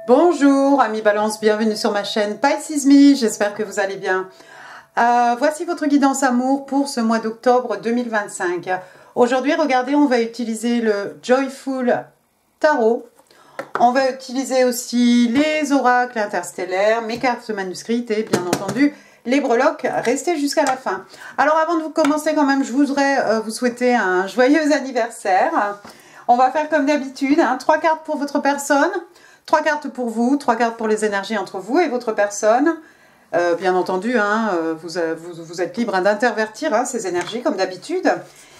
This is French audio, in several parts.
Bonjour amis Balance, bienvenue sur ma chaîne Pisces Me, j'espère que vous allez bien. Voici votre guidance amour pour ce mois d'octobre 2025. Aujourd'hui, regardez, on va utiliser le Joyful Tarot. On va utiliser aussi les oracles interstellaires, mes cartes manuscrites et bien entendu les breloques. Restez jusqu'à la fin. Alors avant de vous commencer quand même, je voudrais vous souhaiter un joyeux anniversaire. On va faire comme d'habitude, 3 cartes pour votre personne. 3 cartes pour vous, 3 cartes pour les énergies entre vous et votre personne. Bien entendu, vous êtes libre d'intervertir ces énergies comme d'habitude.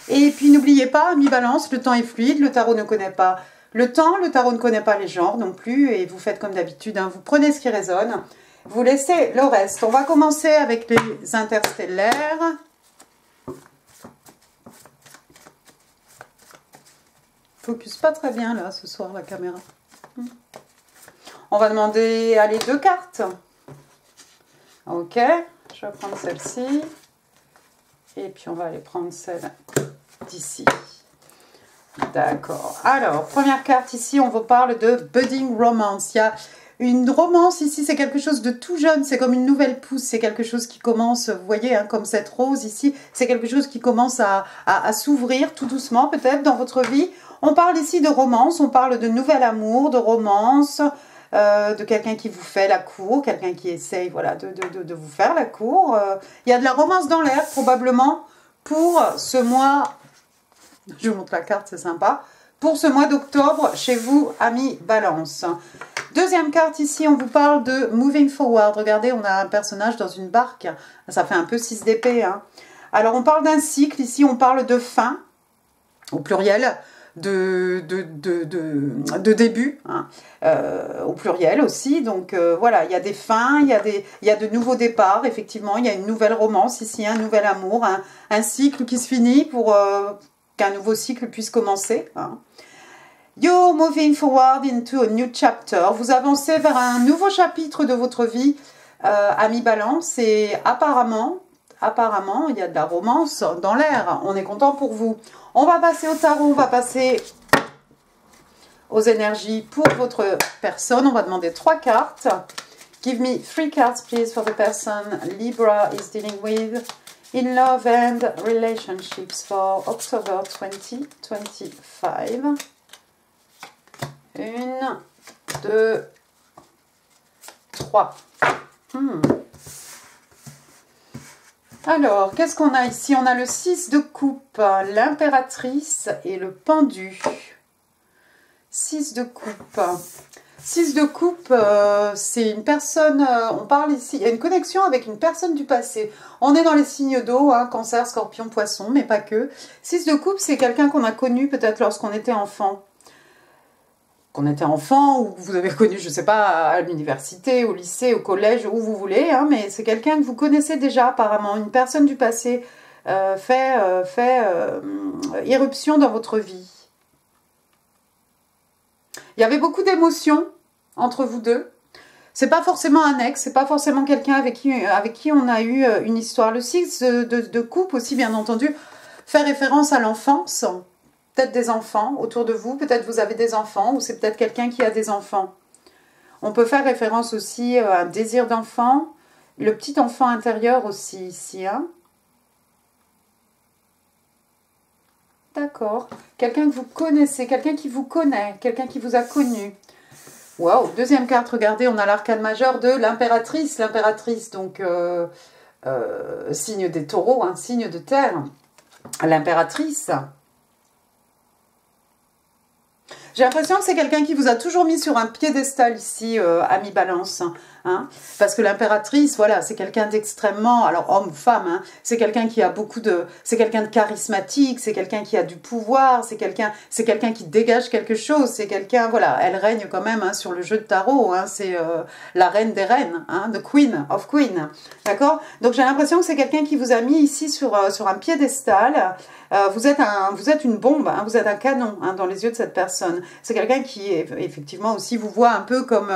Et puis n'oubliez pas, amis Balance, le temps est fluide, le tarot ne connaît pas le temps, le tarot ne connaît pas les genres non plus. Et vous faites comme d'habitude, vous prenez ce qui résonne, vous laissez le reste. On va commencer avec les interstellaires. Focus pas très bien là ce soir la caméra. On va demander, allez, 2 cartes. Ok, je vais prendre celle-ci. Et puis on va aller prendre celle d'ici. D'accord. Alors, première carte ici, on vous parle de budding romance. Il y a une romance ici, c'est quelque chose de tout jeune. C'est comme une nouvelle pousse. C'est quelque chose qui commence, vous voyez, comme cette rose ici. C'est quelque chose qui commence à s'ouvrir tout doucement peut-être dans votre vie. On parle ici de romance, on parle de nouvel amour, de romance, de quelqu'un qui vous fait la cour, quelqu'un qui essaye voilà, de vous faire la cour. Il y a de la romance dans l'air probablement pour ce mois, je vous montre la carte, c'est sympa, pour ce mois d'octobre chez vous, amis Balance. Deuxième carte ici, on vous parle de moving forward. Regardez, on a un personnage dans une barque, ça fait un peu 6 d'épée. Alors on parle d'un cycle, ici on parle de fin, au pluriel, de début, au pluriel aussi. Donc voilà, il y a des fins, il y a de nouveaux départs, effectivement, il y a une nouvelle romance ici, un nouvel amour, un cycle qui se finit pour qu'un nouveau cycle puisse commencer. You're moving forward into a new chapter. Vous avancez vers un nouveau chapitre de votre vie, ami Balance, et apparemment, il y a de la romance dans l'air. On est content pour vous. On va passer au tarot, on va passer aux énergies pour votre personne. On va demander 3 cartes. Give me 3 cards, please, for the person Libra is dealing with in love and relationships for October 2025. 1, 2, 3. Alors, qu'est-ce qu'on a ici? On a le 6 de coupe, l'impératrice et le pendu. 6 de coupe. 6 de coupe, c'est une personne, on parle ici, il y a une connexion avec une personne du passé. On est dans les signes d'eau, cancer, scorpion, poisson, mais pas que. 6 de coupe, c'est quelqu'un qu'on a connu peut-être lorsqu'on était enfant. Ou vous avez connu, je ne sais pas, à l'université, au lycée, au collège, où vous voulez, mais c'est quelqu'un que vous connaissez déjà apparemment, une personne du passé fait irruption dans votre vie. Il y avait beaucoup d'émotions entre vous deux. C'est pas forcément un ex, c'est pas forcément quelqu'un avec qui on a eu une histoire. Le 6 de coupe aussi, bien entendu, fait référence à l'enfance. Peut-être des enfants autour de vous, peut-être vous avez des enfants, ou c'est peut-être quelqu'un qui a des enfants. On peut faire référence aussi à un désir d'enfant, le petit enfant intérieur aussi ici. D'accord. Quelqu'un que vous connaissez, quelqu'un qui vous connaît, quelqu'un qui vous a connu. Waouh, deuxième carte, regardez, on a l'arcane majeur de l'impératrice. L'impératrice, donc signe des taureaux, signe de terre. L'impératrice. J'ai l'impression que c'est quelqu'un qui vous a toujours mis sur un piédestal ici, ami Balance. Parce que l'impératrice, voilà, c'est quelqu'un d'extrêmement, alors homme ou femme, c'est quelqu'un qui a c'est quelqu'un de charismatique, c'est quelqu'un qui a du pouvoir, c'est quelqu'un qui dégage quelque chose, c'est quelqu'un, voilà, elle règne quand même sur le jeu de tarot, c'est la reine des reines, the queen of queen, d'accord? Donc j'ai l'impression que c'est quelqu'un qui vous a mis ici sur un piédestal. Vous êtes une bombe, vous êtes un canon dans les yeux de cette personne. C'est quelqu'un qui, effectivement, aussi vous voit un peu comme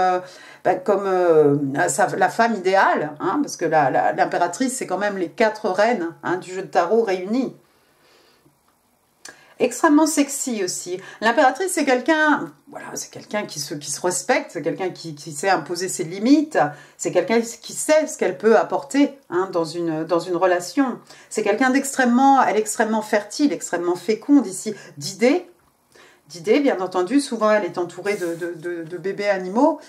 la femme idéale, parce que l'impératrice, c'est quand même les 4 reines du jeu de tarot réunies. extrêmement sexy aussi. L'impératrice, c'est quelqu'un, voilà, c'est quelqu'un qui se respecte, c'est quelqu'un qui sait imposer ses limites, c'est quelqu'un qui sait ce qu'elle peut apporter hein, dans une relation. C'est quelqu'un d'extrêmement, elle est extrêmement fertile, extrêmement féconde ici, d'idées, bien entendu. Souvent, elle est entourée de bébés animaux,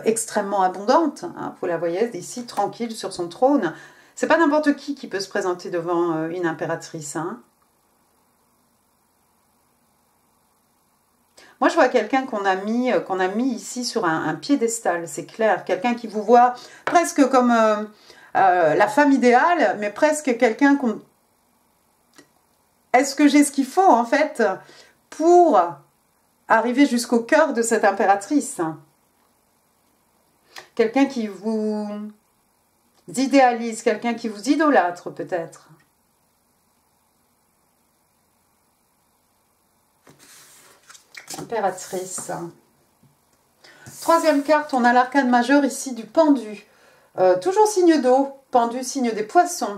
extrêmement abondante. Hein, vous la voyez ici, tranquille sur son trône. C'est pas n'importe qui peut se présenter devant une impératrice. Hein. Moi, je vois quelqu'un qu'on a mis ici sur un piédestal, c'est clair. Quelqu'un qui vous voit presque comme la femme idéale, mais presque quelqu'un qu'on... Est-ce que j'ai ce qu'il faut, en fait, pour arriver jusqu'au cœur de cette impératrice? Quelqu'un qui vous idéalise, quelqu'un qui vous idolâtre, peut-être. Impératrice. Troisième carte, on a l'arcane majeur ici du pendu. Toujours signe d'eau, pendu, signe des poissons.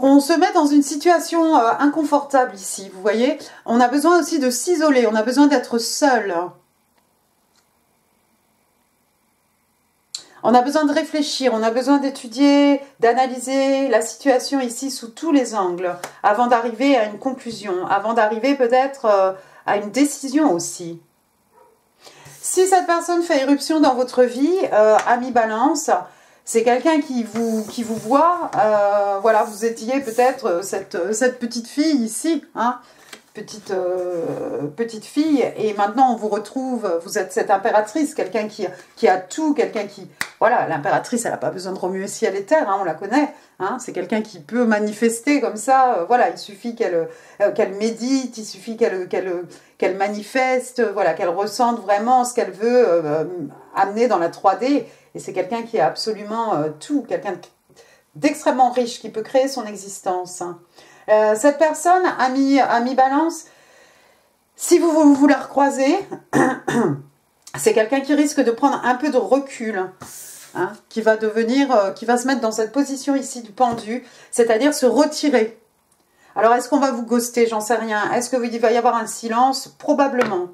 On se met dans une situation inconfortable ici, vous voyez. On a besoin aussi de s'isoler, on a besoin d'être seul. On a besoin de réfléchir, on a besoin d'étudier, d'analyser la situation ici sous tous les angles, avant d'arriver à une conclusion, avant d'arriver peut-être à une décision aussi. Si cette personne fait éruption dans votre vie, ami Balance, c'est quelqu'un qui vous voit, voilà, vous étiez peut-être cette petite fille ici, hein, petite fille, et maintenant on vous retrouve, vous êtes cette impératrice, quelqu'un qui a tout, quelqu'un qui... Voilà, l'impératrice, elle n'a pas besoin de remuer ciel et terre, hein, on la connaît, hein, c'est quelqu'un qui peut manifester comme ça, voilà, il suffit qu'elle médite, il suffit qu'elle manifeste, voilà, qu'elle ressente vraiment ce qu'elle veut amener dans la 3D, et c'est quelqu'un qui a absolument tout, quelqu'un d'extrêmement riche, qui peut créer son existence, hein. Cette personne, ami Balance, si vous la recroisez, c'est quelqu'un qui risque de prendre un peu de recul, hein, qui va se mettre dans cette position ici du pendu, c'est-à-dire se retirer. Alors, est-ce qu'on va vous ghoster? J'en sais rien. Est-ce qu'il va y avoir un silence? Probablement.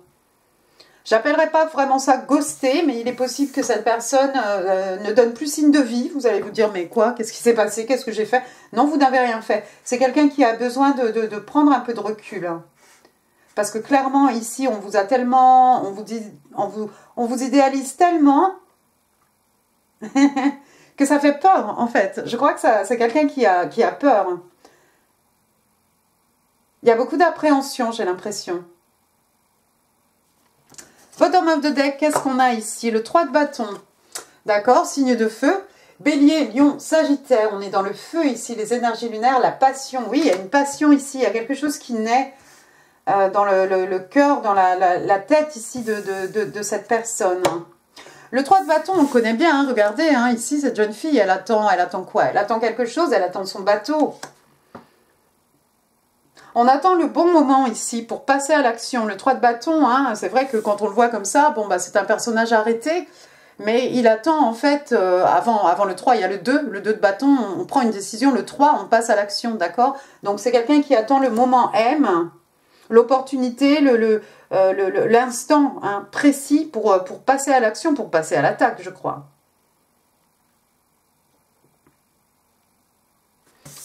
J'appellerai pas vraiment ça ghoster, mais il est possible que cette personne ne donne plus signe de vie. Vous allez vous dire, mais quoi? Qu'est-ce qui s'est passé? Qu'est-ce que j'ai fait? Non, vous n'avez rien fait. C'est quelqu'un qui a besoin de prendre un peu de recul. Parce que clairement, ici, on vous a tellement... On vous idéalise tellement que ça fait peur, en fait. Je crois que c'est quelqu'un qui a peur. Il y a beaucoup d'appréhension, j'ai l'impression. Bottom of the deck, qu'est-ce qu'on a ici? Le 3 de bâton, d'accord, signe de feu. Bélier, Lion, Sagittaire, on est dans le feu ici, les énergies lunaires, la passion. Oui, il y a une passion ici, il y a quelque chose qui naît dans le cœur, dans la tête ici de cette personne. Le 3 de bâton, on connaît bien, hein, regardez, hein, ici, cette jeune fille, elle attend quoi? Elle attend quelque chose, elle attend son bateau. On attend le bon moment ici pour passer à l'action. Le 3 de bâton, hein, c'est vrai que quand on le voit comme ça, bon, bah, c'est un personnage arrêté, mais il attend en fait, avant le 3, il y a le 2 de bâton, on prend une décision, le 3, on passe à l'action, d'accord? Donc c'est quelqu'un qui attend le moment M, l'opportunité, l'instant hein, précis pour passer à l'action, pour passer à l'attaque, je crois.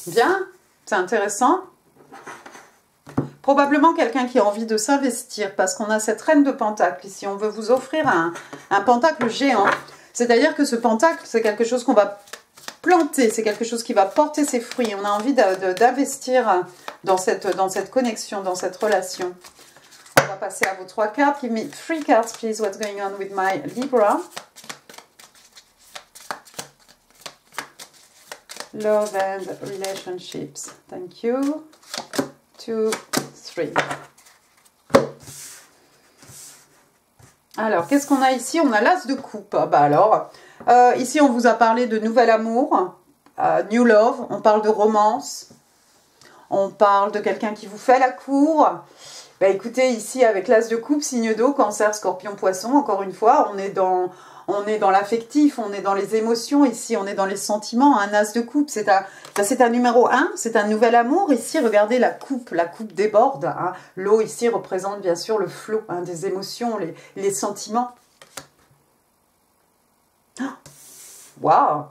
Bien, c'est intéressant. Probablement quelqu'un qui a envie de s'investir parce qu'on a cette reine de pentacle ici. On veut vous offrir un pentacle géant. C'est-à-dire que ce pentacle, c'est quelque chose qu'on va planter. C'est quelque chose qui va porter ses fruits. On a envie d'investir dans cette connexion, dans cette relation. On va passer à vos 3 cartes. Give me 3 cards, please. What's going on with my Libra? Love and relationships. Thank you. 2, 3. Alors, qu'est-ce qu'on a ici? On a l'as de coupe. Bah alors, ici, on vous a parlé de nouvel amour, new love. On parle de romance. On parle de quelqu'un qui vous fait la cour. Bah écoutez, ici, avec l'as de coupe, signe d'eau, cancer, scorpion, poisson, encore une fois, on est dans on est dans l'affectif, on est dans les émotions, ici on est dans les sentiments. Un as de coupe, c'est un numéro 1, c'est un nouvel amour. Ici, regardez la coupe déborde. Hein. L'eau ici représente bien sûr le flot hein, des émotions, les sentiments. Waouh!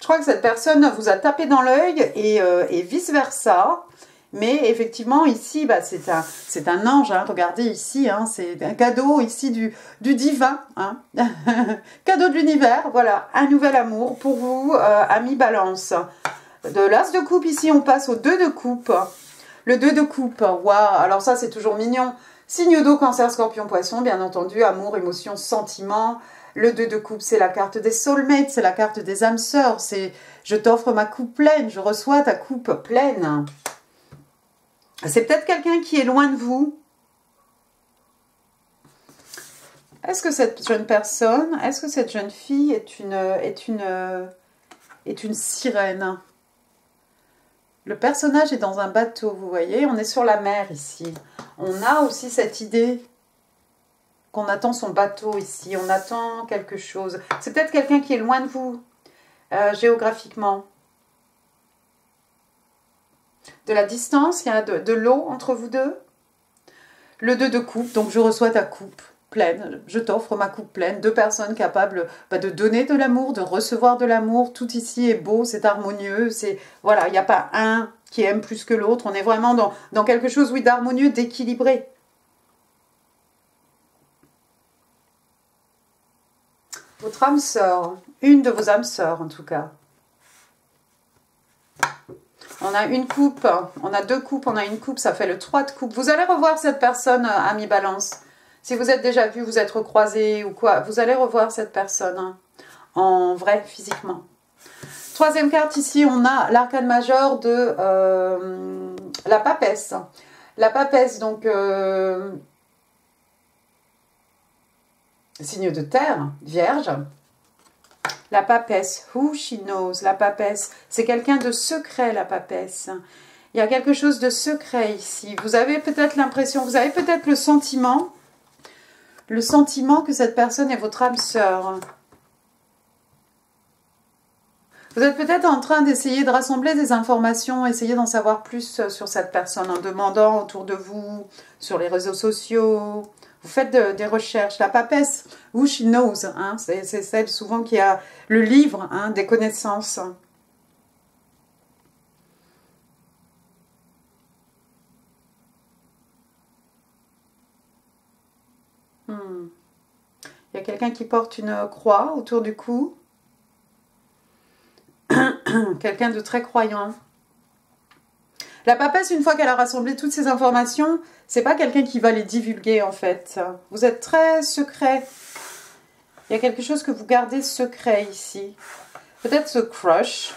Je crois que cette personne vous a tapé dans l'œil et vice-versa. Mais effectivement, ici, bah, c'est un ange. Hein, regardez ici, hein, c'est un cadeau ici du divin. Hein. Cadeau de l'univers, voilà. Un nouvel amour pour vous, amis balance. De l'as de coupe, ici, on passe au 2 de coupe. Le 2 de coupe, waouh. Alors ça, c'est toujours mignon. Signe d'eau, cancer, scorpion, poisson, bien entendu. Amour, émotion, sentiment. Le 2 de coupe, c'est la carte des soulmates, c'est la carte des âmes sœurs. C'est je t'offre ma coupe pleine, je reçois ta coupe pleine. C'est peut-être quelqu'un qui est loin de vous. Est-ce que cette jeune personne, est-ce que cette jeune fille est une sirène? Le personnage est dans un bateau, vous voyez. On est sur la mer ici. On a aussi cette idée qu'on attend son bateau ici, on attend quelque chose. C'est peut-être quelqu'un qui est loin de vous, géographiquement. De la distance, il y a de l'eau entre vous deux. Le 2 de coupe, donc je reçois ta coupe pleine, je t'offre ma coupe pleine. 2 personnes capables de donner de l'amour, de recevoir de l'amour. Tout ici est beau, c'est harmonieux, voilà, il n'y a pas un qui aime plus que l'autre. On est vraiment dans quelque chose, oui, d'harmonieux, d'équilibré. Votre âme sœur, une de vos âmes sœurs en tout cas. On a une coupe, on a 2 coupes, on a une coupe, ça fait le 3 de coupe. Vous allez revoir cette personne, ami balance. Si vous êtes déjà vu, vous êtes recroisé ou quoi, vous allez revoir cette personne hein, en vrai, physiquement. 3e carte ici, on a l'arcane majeur de la papesse. La papesse, donc... signe de terre, vierge. La papesse, who she knows, la papesse, c'est quelqu'un de secret, la papesse. Il y a quelque chose de secret ici. Vous avez peut-être l'impression, vous avez peut-être le sentiment que cette personne est votre âme sœur. Vous êtes peut-être en train d'essayer de rassembler des informations, essayer d'en savoir plus sur cette personne en demandant autour de vous, sur les réseaux sociaux. Vous faites des recherches. La papesse, who she knows, hein, c'est celle souvent qui a le livre hein, des connaissances. Il y a quelqu'un qui porte une croix autour du cou. Quelqu'un de très croyant. La papesse, une fois qu'elle a rassemblé toutes ces informations, c'est pas quelqu'un qui va les divulguer en fait. Vous êtes très secret. Il y a quelque chose que vous gardez secret ici. Peut-être ce crush.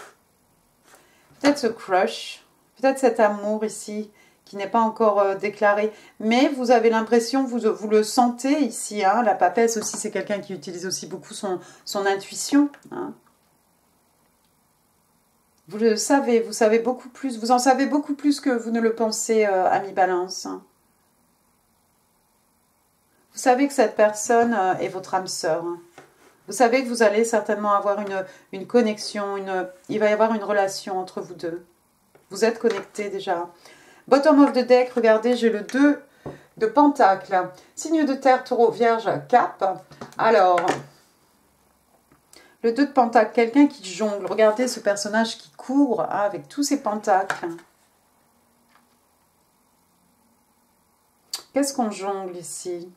Peut-être ce crush. Peut-être cet amour ici qui n'est pas encore déclaré. Mais vous avez l'impression, vous le sentez ici. Hein, la papesse aussi, c'est quelqu'un qui utilise aussi beaucoup son intuition. Hein. Vous le savez, vous savez beaucoup plus, vous en savez beaucoup plus que vous ne le pensez, ami Balance. Vous savez que cette personne est votre âme sœur. Vous savez que vous allez certainement avoir une connexion, il va y avoir une relation entre vous deux. Vous êtes connectés déjà. Bottom of the deck, regardez, j'ai le 2 de Pentacle. Signe de terre, taureau, vierge, cap. Alors... le 2 de Pentacle, quelqu'un qui jongle. Regardez ce personnage qui court hein, avec tous ses pentacles. Qu'est-ce qu'on jongle ici?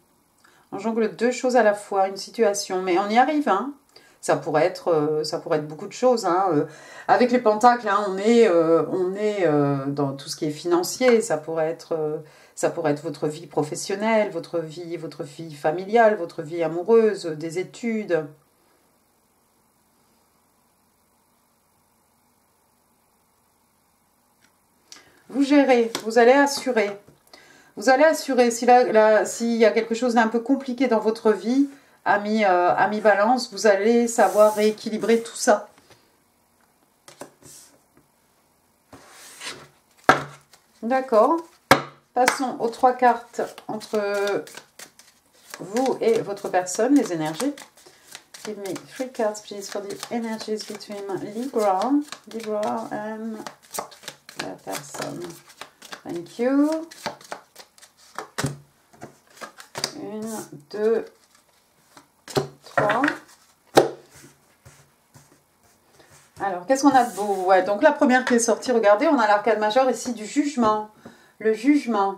On jongle 2 choses à la fois, une situation. Mais on y arrive. Hein. Ça pourrait être beaucoup de choses. Hein. Avec les pentacles, hein, on est dans tout ce qui est financier. Ça pourrait être votre vie professionnelle, votre vie familiale, votre vie amoureuse, des études. Vous gérez, vous allez assurer. Vous allez assurer, s'il y a quelque chose d'un peu compliqué dans votre vie, ami Balance, vous allez savoir rééquilibrer tout ça. D'accord. Passons aux 3 cartes entre vous et votre personne, les énergies. Give me 3 cards, please, for the energies between Libra and la personne. Thank you. 1, 2, 3. Alors, qu'est-ce qu'on a de beau? Ouais, donc la première qui est sortie, regardez, on a l'arcade majeur ici du jugement. Le jugement.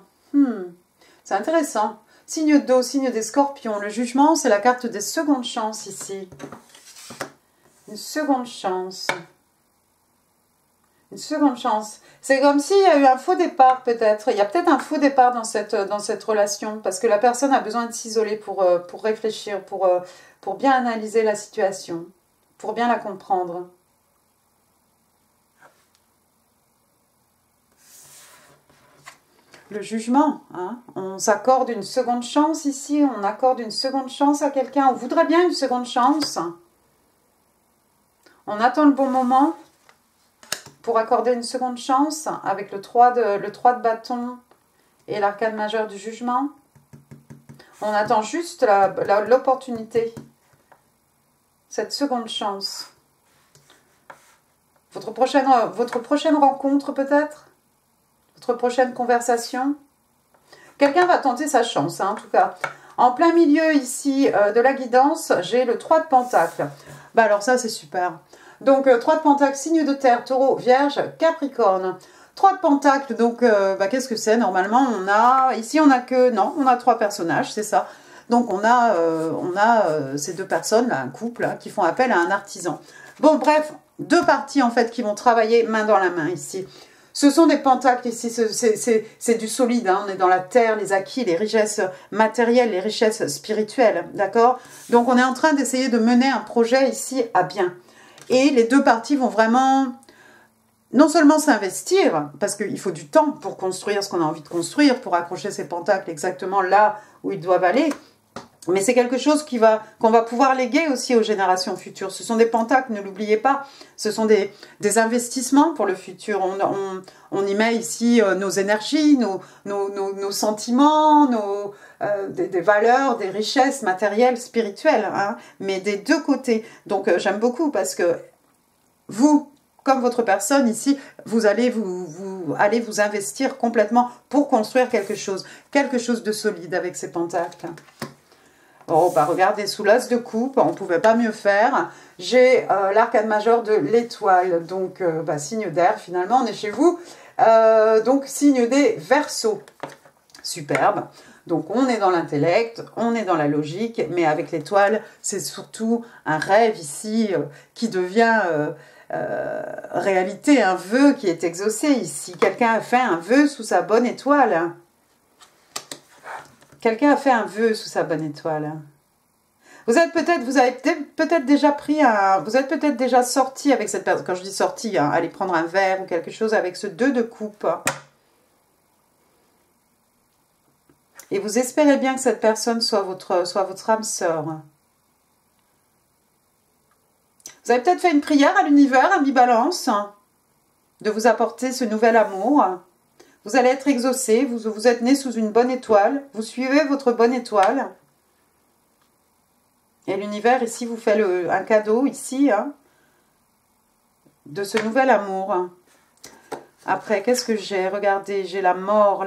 C'est intéressant. Signe d'eau, signe des scorpions. Le jugement, c'est la carte des secondes chances ici. Une seconde chance. Une seconde chance. C'est comme s'il y a eu un faux départ peut-être. Il y a peut-être un faux départ dans cette relation. Parce que la personne a besoin de s'isoler pour réfléchir, pour bien analyser la situation. Pour bien la comprendre. Le jugement, hein. On s'accorde une seconde chance ici, on accorde une seconde chance à quelqu'un, on voudrait bien une seconde chance. On attend le bon moment pour accorder une seconde chance avec le 3 de bâton et l'arcade majeur du jugement. On attend juste l'opportunité, cette seconde chance. Votre prochaine rencontre peut-être? Votre prochaine conversation. Quelqu'un va tenter sa chance, hein, en tout cas. En plein milieu ici de la guidance, j'ai le 3 de Pentacle. Bah alors ça, c'est super. Donc, 3 de Pentacle, signe de terre, taureau, vierge, capricorne. 3 de Pentacle, donc, qu'est-ce que c'est? Normalement, on a... Ici, on a que... Non, on a 3 personnages, c'est ça. Donc, on a ces deux personnes, là, un couple, là, qui font appel à un artisan. Bon, bref, deux parties, en fait, qui vont travailler main dans la main, ici. Ce sont des pentacles ici, c'est du solide, hein. On est dans la terre, les acquis, les richesses matérielles, les richesses spirituelles, d'accord? Donc on est en train d'essayer de mener un projet ici à bien. Et les deux parties vont vraiment, non seulement s'investir, parce qu'il faut du temps pour construire ce qu'on a envie de construire, pour accrocher ces pentacles exactement là où ils doivent aller, mais c'est quelque chose qu'on va pouvoir léguer aussi aux générations futures. Ce sont des pentacles, ne l'oubliez pas. Ce sont des investissements pour le futur. On y met ici nos énergies, nos sentiments, des valeurs, des richesses matérielles, spirituelles, hein, mais des deux côtés. Donc j'aime beaucoup parce que vous, comme votre personne ici, vous allez vous investir complètement pour construire quelque chose de solide avec ces pentacles. Oh, bah regardez, sous l'as de coupe, on ne pouvait pas mieux faire. J'ai l'arcade majeur de l'étoile, donc signe d'air, finalement, on est chez vous. Donc, signe des Verseaux. Superbe. Donc, on est dans l'intellect, on est dans la logique, mais avec l'étoile, c'est surtout un rêve ici qui devient réalité, un vœu qui est exaucé ici. Quelqu'un a fait un vœu sous sa bonne étoile. Quelqu'un a fait un vœu sous sa bonne étoile. Vous avez peut-être déjà pris vous êtes peut-être déjà sorti avec cette personne. Quand je dis sorti, hein, aller prendre un verre ou quelque chose avec ce 2 de coupe. Et vous espérez bien que cette personne soit votre âme sœur. Vous avez peut-être fait une prière à l'univers, à mi-balance, de vous apporter ce nouvel amour. Vous allez être exaucé, vous êtes né sous une bonne étoile, vous suivez votre bonne étoile. Et l'univers ici vous fait un cadeau, ici, hein, de ce nouvel amour. Après, qu'est-ce que j'ai? Regardez, j'ai la mort,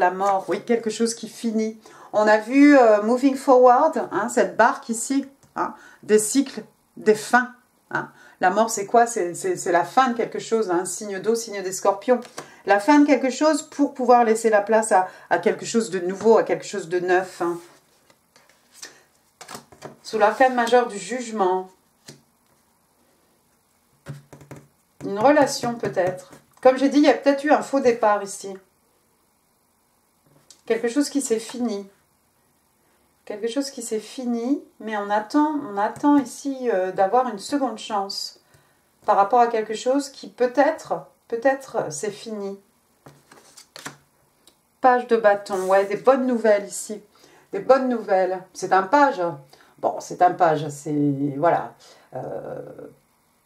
oui, quelque chose qui finit. On a vu Moving Forward, hein, cette barque ici, hein, des cycles, des fins. Hein. La mort, c'est quoi? C'est la fin de quelque chose, hein, signe d'eau, signe des scorpions. La fin de quelque chose pour pouvoir laisser la place à quelque chose de nouveau, à quelque chose de neuf. Hein. Sous l'arcade majeur du jugement. Une relation peut-être. Comme j'ai dit, il y a peut-être eu un faux départ ici. Quelque chose qui s'est fini. Quelque chose qui s'est fini, mais on attend ici d'avoir une seconde chance par rapport à quelque chose qui peut-être c'est fini. Page de bâton, ouais, des bonnes nouvelles ici. Des bonnes nouvelles. C'est un page. Bon, c'est un page, c'est... Voilà.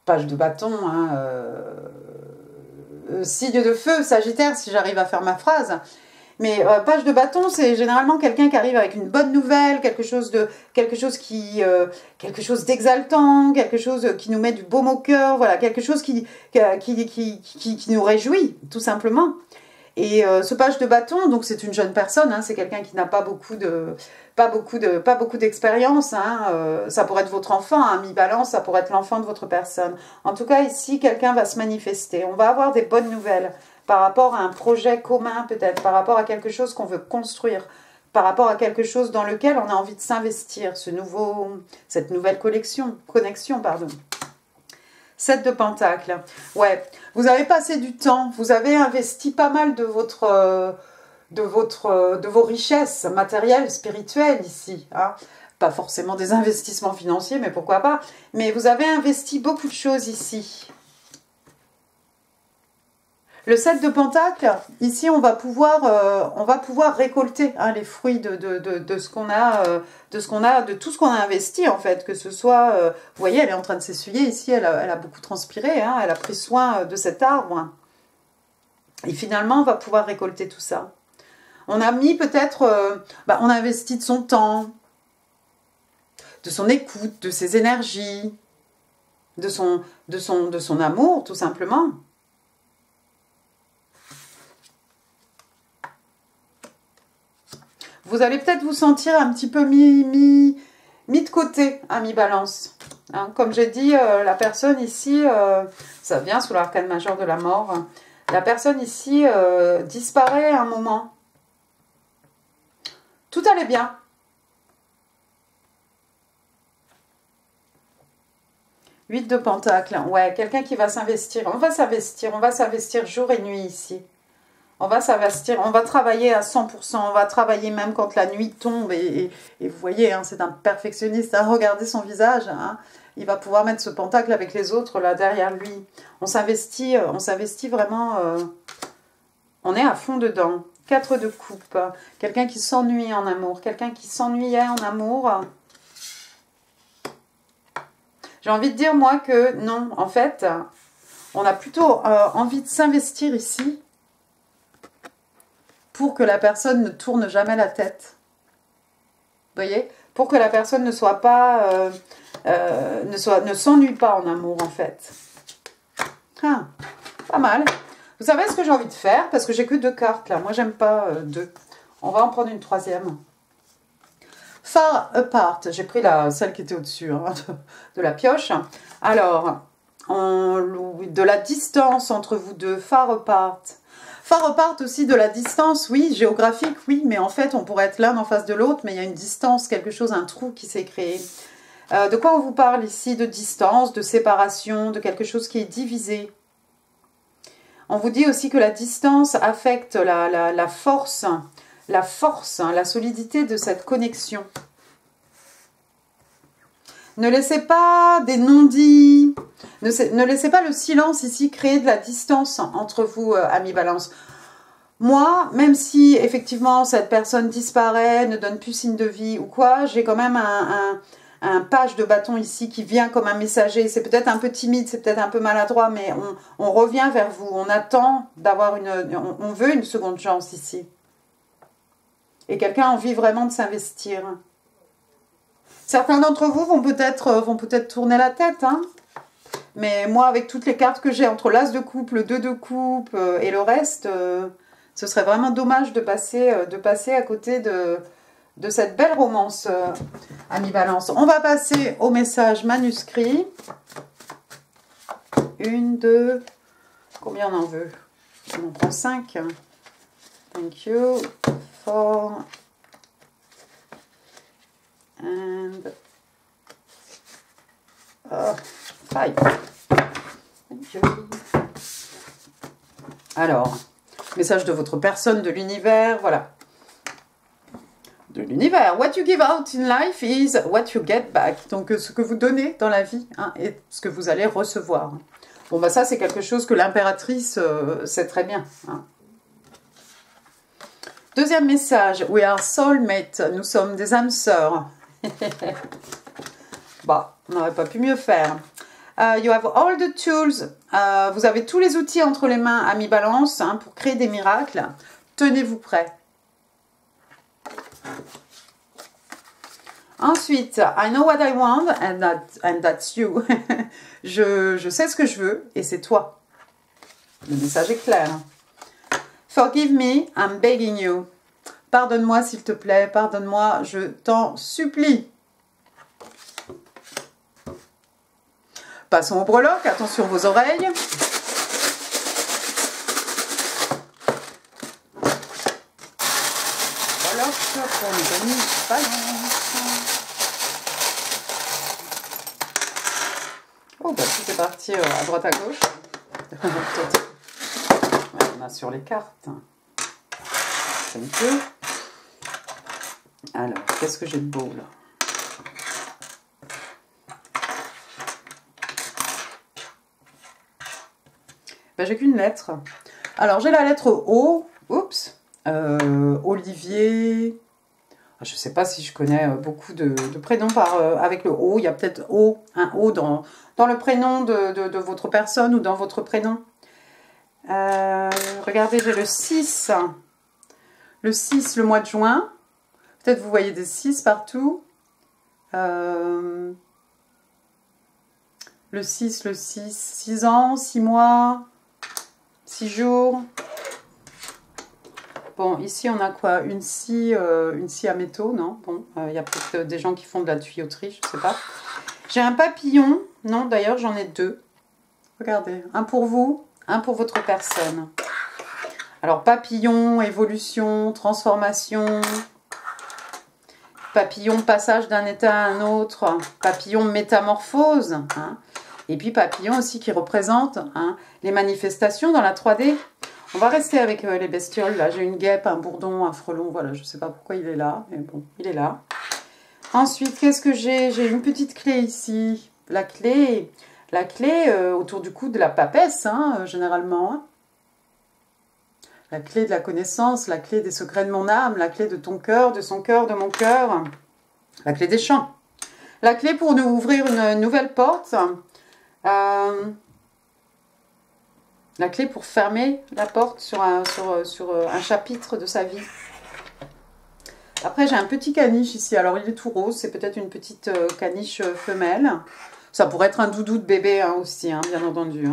Page de bâton, hein, signe de feu, Sagittaire, si j'arrive à faire ma phrase. Mais page de bâton, c'est généralement quelqu'un qui arrive avec une bonne nouvelle, quelque chose d'exaltant, quelque chose qui nous met du baume au cœur, voilà, quelque chose qui nous réjouit, tout simplement. Et ce page de bâton, donc c'est une jeune personne, hein, c'est quelqu'un qui n'a pas beaucoup d'expérience. Hein, ça pourrait être votre enfant, hein, mi-balance, ça pourrait être l'enfant de votre personne. En tout cas, ici, quelqu'un va se manifester. On va avoir des bonnes nouvelles par rapport à un projet commun, peut-être, par rapport à quelque chose qu'on veut construire, par rapport à quelque chose dans lequel on a envie de s'investir, cette nouvelle connexion, pardon. 7 de Pentacles. Ouais, vous avez passé du temps, vous avez investi pas mal de vos richesses matérielles, spirituelles ici. Hein. Pas forcément des investissements financiers, mais pourquoi pas. Mais vous avez investi beaucoup de choses ici. Le 7 de Pentacles, ici, on va pouvoir récolter hein, les fruits de ce qu'on a, de tout ce qu'on a investi, en fait. Que ce soit, vous voyez, elle est en train de s'essuyer ici, elle a beaucoup transpiré, hein, elle a pris soin de cet arbre. Et finalement, on va pouvoir récolter tout ça. On a mis peut-être, on a investi de son temps, de son écoute, de ses énergies, de son amour, tout simplement. Vous allez peut-être vous sentir un petit peu mis de côté, à mi-balance. Hein, comme j'ai dit, la personne ici, ça vient sous l'arcane majeur de la mort. La personne ici disparaît à un moment. Tout allait bien. Huit de Pentacles. Ouais, quelqu'un qui va s'investir. On va s'investir jour et nuit ici. On va s'investir, on va travailler à 100%, on va travailler même quand la nuit tombe. Et vous voyez, hein, c'est un perfectionniste. Hein, regardez son visage. Hein, il va pouvoir mettre ce pentacle avec les autres là derrière lui. On s'investit vraiment. On est à fond dedans. 4 de coupe. Quelqu'un qui s'ennuie en amour. Quelqu'un qui s'ennuyait en amour. J'ai envie de dire, moi, que non. En fait, on a plutôt envie de s'investir ici pour que la personne ne tourne jamais la tête. Vous voyez? Pour que la personne ne soit pas... ne s'ennuie pas en amour, en fait. Ah, pas mal. Vous savez ce que j'ai envie de faire? Parce que j'ai que 2 cartes, là. Moi, j'aime pas 2. On va en prendre une 3e. Far Apart. J'ai pris celle qui était au-dessus hein, de la pioche. Alors, de la distance entre vous deux. Far Apart. Far apart aussi de la distance, oui, géographique, oui, mais en fait, on pourrait être l'un en face de l'autre, mais il y a une distance, quelque chose, un trou qui s'est créé. De quoi on vous parle ici? De distance, de séparation, de quelque chose qui est divisé. On vous dit aussi que la distance affecte la force, la solidité de cette connexion. Ne laissez pas des non-dits, ne laissez pas le silence ici créer de la distance entre vous, amis Balance. Moi, même si effectivement cette personne disparaît, ne donne plus signe de vie ou quoi, j'ai quand même un page de bâton ici qui vient comme un messager. C'est peut-être un peu timide, c'est peut-être un peu maladroit, mais on revient vers vous. On attend d'avoir on veut une seconde chance ici. Et quelqu'un a envie vraiment de s'investir. Certains d'entre vous vont peut-être tourner la tête, hein. Mais moi, avec toutes les cartes que j'ai entre l'as de coupe, le 2 de coupe et le reste, ce serait vraiment dommage de passer à côté de cette belle romance, amis Balance. On va passer au message manuscrit. 1, 2, combien on en veut? On en prend 5. Thank you for... And 5. Thank you. Alors, message de votre personne, de l'univers, voilà. De l'univers. What you give out in life is what you get back. Donc, ce que vous donnez dans la vie hein, est ce que vous allez recevoir. Bon, bah ça, c'est quelque chose que l'impératrice sait très bien. Hein. Deuxième message. We are soulmates. Nous sommes des âmes sœurs. Bah, on n'aurait pas pu mieux faire. You have all the tools. Vous avez tous les outils entre les mains, amis Balance, hein, pour créer des miracles. Tenez-vous prêts. Ensuite, I know what I want and that's you. je sais ce que je veux et c'est toi. Le message est clair. Forgive me, I'm begging you. Pardonne-moi s'il te plaît, pardonne-moi, je t'en supplie. Passons au breloque, attention vos oreilles. Breloque pour nos amis Balance. Oh, bah tout est parti à droite à gauche. On a sur les cartes. C'est un peu. Alors, qu'est-ce que j'ai de beau là? Ben, j'ai qu'une lettre. Alors, j'ai la lettre O. Oups. Olivier. Je ne sais pas si je connais beaucoup de prénoms avec le O. Il y a peut-être un O dans le prénom de votre personne ou dans votre prénom. Regardez, j'ai le 6. Le 6, le mois de juin. Peut-être vous voyez des 6 partout. Le 6, 6 ans, 6 mois, 6 jours. Bon, ici, on a quoi? Une scie à métaux, non? Bon, il y a peut-être des gens qui font de la tuyauterie, je ne sais pas. J'ai un papillon. Non, d'ailleurs, j'en ai 2. Regardez, un pour vous, un pour votre personne. Alors, papillon, évolution, transformation. Papillon, passage d'un état à un autre. Papillon, métamorphose. Hein. Et puis, papillon aussi qui représente les manifestations dans la 3D. On va rester avec les bestioles. Là, j'ai une guêpe, un bourdon, un frelon. Voilà, je ne sais pas pourquoi il est là, mais bon, il est là. Ensuite, qu'est-ce que j'ai? J'ai une petite clé ici. La clé autour du cou de la papesse, généralement. La clé de la connaissance, la clé des secrets de mon âme, la clé de ton cœur, de son cœur, de mon cœur. La clé des champs. La clé pour nous ouvrir une nouvelle porte. La clé pour fermer la porte sur un chapitre de sa vie. Après, j'ai un petit caniche ici. Alors, il est tout rose. C'est peut-être une petite caniche femelle. Ça pourrait être un doudou de bébé aussi, bien entendu.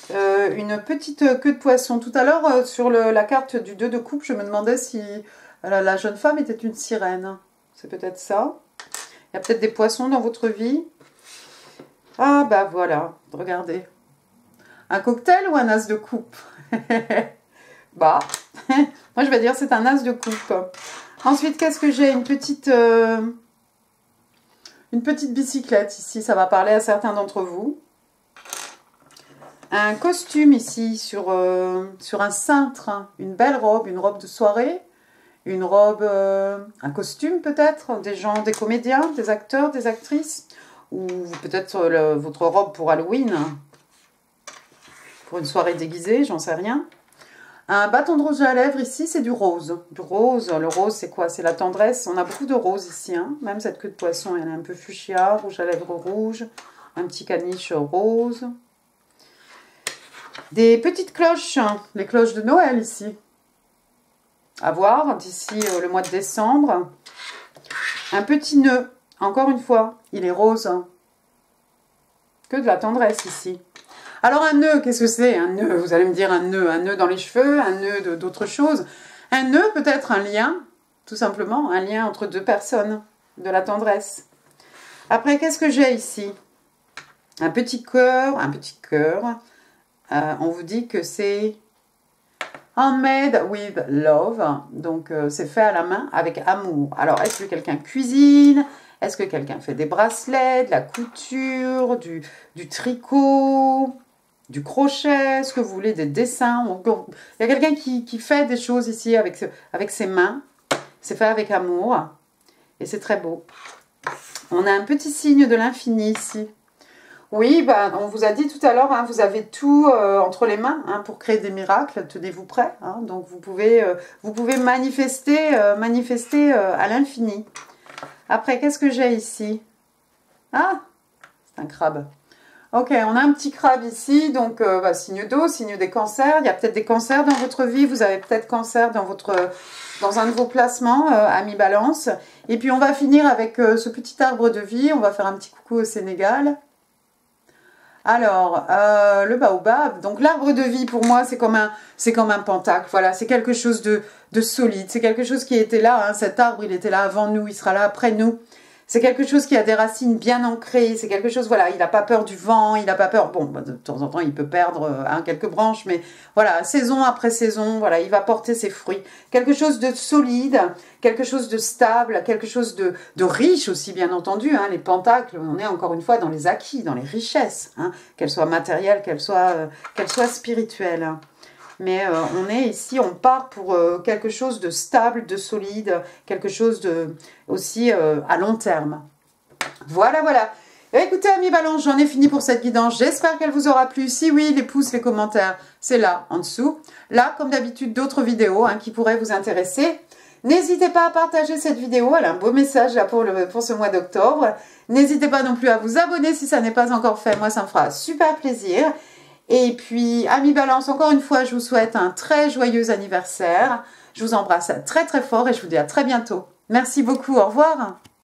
Une petite queue de poisson. Tout à l'heure, sur la carte du 2 de coupe, je me demandais si la jeune femme était une sirène. C'est peut-être ça. Il y a peut-être des poissons dans votre vie. Ah, bah voilà. Regardez. Un cocktail ou un as de coupe? Bah, moi je vais dire c'est un as de coupe. Ensuite, qu'est-ce que j'ai? Une petite bicyclette ici, ça va parler à certains d'entre vous. Un costume ici sur un cintre, une belle robe, une robe de soirée, une robe, un costume peut-être, des comédiens, des acteurs, des actrices, ou peut-être votre robe pour Halloween. Pour une soirée déguisée, j'en sais rien. Un bâton de rouge à lèvres ici, c'est du rose. Du rose, le rose c'est quoi? C'est la tendresse. On a beaucoup de roses ici. Même cette queue de poisson, elle est un peu fuchsia, rouge à lèvres rouge. Un petit caniche rose. Des petites cloches, les cloches de Noël ici. À voir d'ici le mois de décembre. Un petit nœud, encore une fois, il est rose. Que de la tendresse ici. Alors un nœud, qu'est-ce que c'est? Un nœud, vous allez me dire un nœud dans les cheveux, un nœud d'autre chose. Un nœud peut-être un lien, tout simplement, un lien entre deux personnes, de la tendresse. Après, qu'est-ce que j'ai ici? Un petit cœur, on vous dit que c'est handmade with love, donc c'est fait à la main avec amour. Alors, est-ce que quelqu'un cuisine? Est-ce que quelqu'un fait des bracelets, de la couture, du tricot, du crochet, ce que vous voulez, des dessins? Il y a quelqu'un qui fait des choses ici avec ses mains. C'est fait avec amour et c'est très beau. On a un petit signe de l'infini ici. Oui, on vous a dit tout à l'heure, vous avez tout entre les mains pour créer des miracles. Tenez-vous prêts. Donc vous pouvez manifester à l'infini. Après, qu'est-ce que j'ai ici? Ah, c'est un crabe. Ok, on a un petit crabe ici, donc signe d'eau, signe des cancers. Il y a peut-être des cancers dans votre vie, vous avez peut-être cancer dans un de vos placements, ami Balance. Et puis on va finir avec ce petit arbre de vie, on va faire un petit coucou au Sénégal. Alors, le baobab, donc l'arbre de vie pour moi c'est comme un pentacle, voilà, c'est quelque chose de solide, c'est quelque chose qui était là, hein, cet arbre il était là avant nous, il sera là après nous. C'est quelque chose qui a des racines bien ancrées, c'est quelque chose, voilà, il n'a pas peur du vent, il n'a pas peur, bon, de temps en temps il peut perdre quelques branches, mais voilà, saison après saison, voilà, il va porter ses fruits. Quelque chose de solide, quelque chose de stable, quelque chose de riche aussi, bien entendu, hein, les pentacles, on est encore une fois dans les acquis, dans les richesses, hein, qu'elles soient matérielles, qu'elles soient spirituelles. Mais on est ici, on part pour quelque chose de stable, de solide, quelque chose de aussi à long terme. Voilà, voilà. Et écoutez, amis Balance, j'en ai fini pour cette guidance. J'espère qu'elle vous aura plu. Si oui, les pouces, les commentaires, c'est là, en dessous. Là, comme d'habitude, d'autres vidéos qui pourraient vous intéresser. N'hésitez pas à partager cette vidéo. Elle a un beau message là pour ce mois d'octobre. N'hésitez pas non plus à vous abonner si ça n'est pas encore fait. Moi, ça me fera super plaisir. Et puis, amis Balance, encore une fois, je vous souhaite un très joyeux anniversaire. Je vous embrasse très très fort et je vous dis à très bientôt. Merci beaucoup, au revoir.